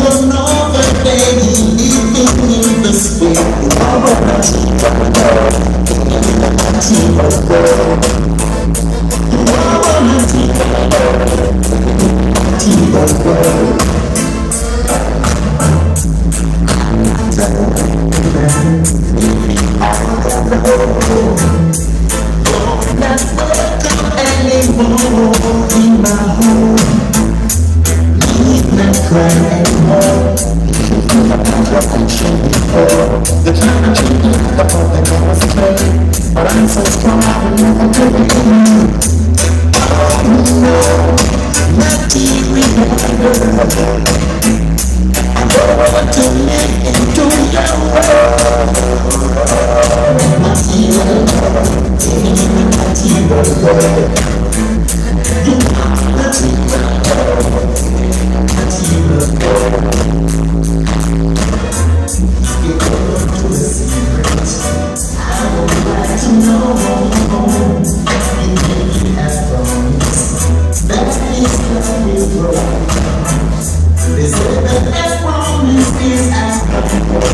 Don't know the day living in the spirit. Anymore in my home, need not cry anymore. The time changing, the perfect was straight, but I'm so strong, I never could be. Oh no, not even I don't want to live into your world. My hero, taking me to your world.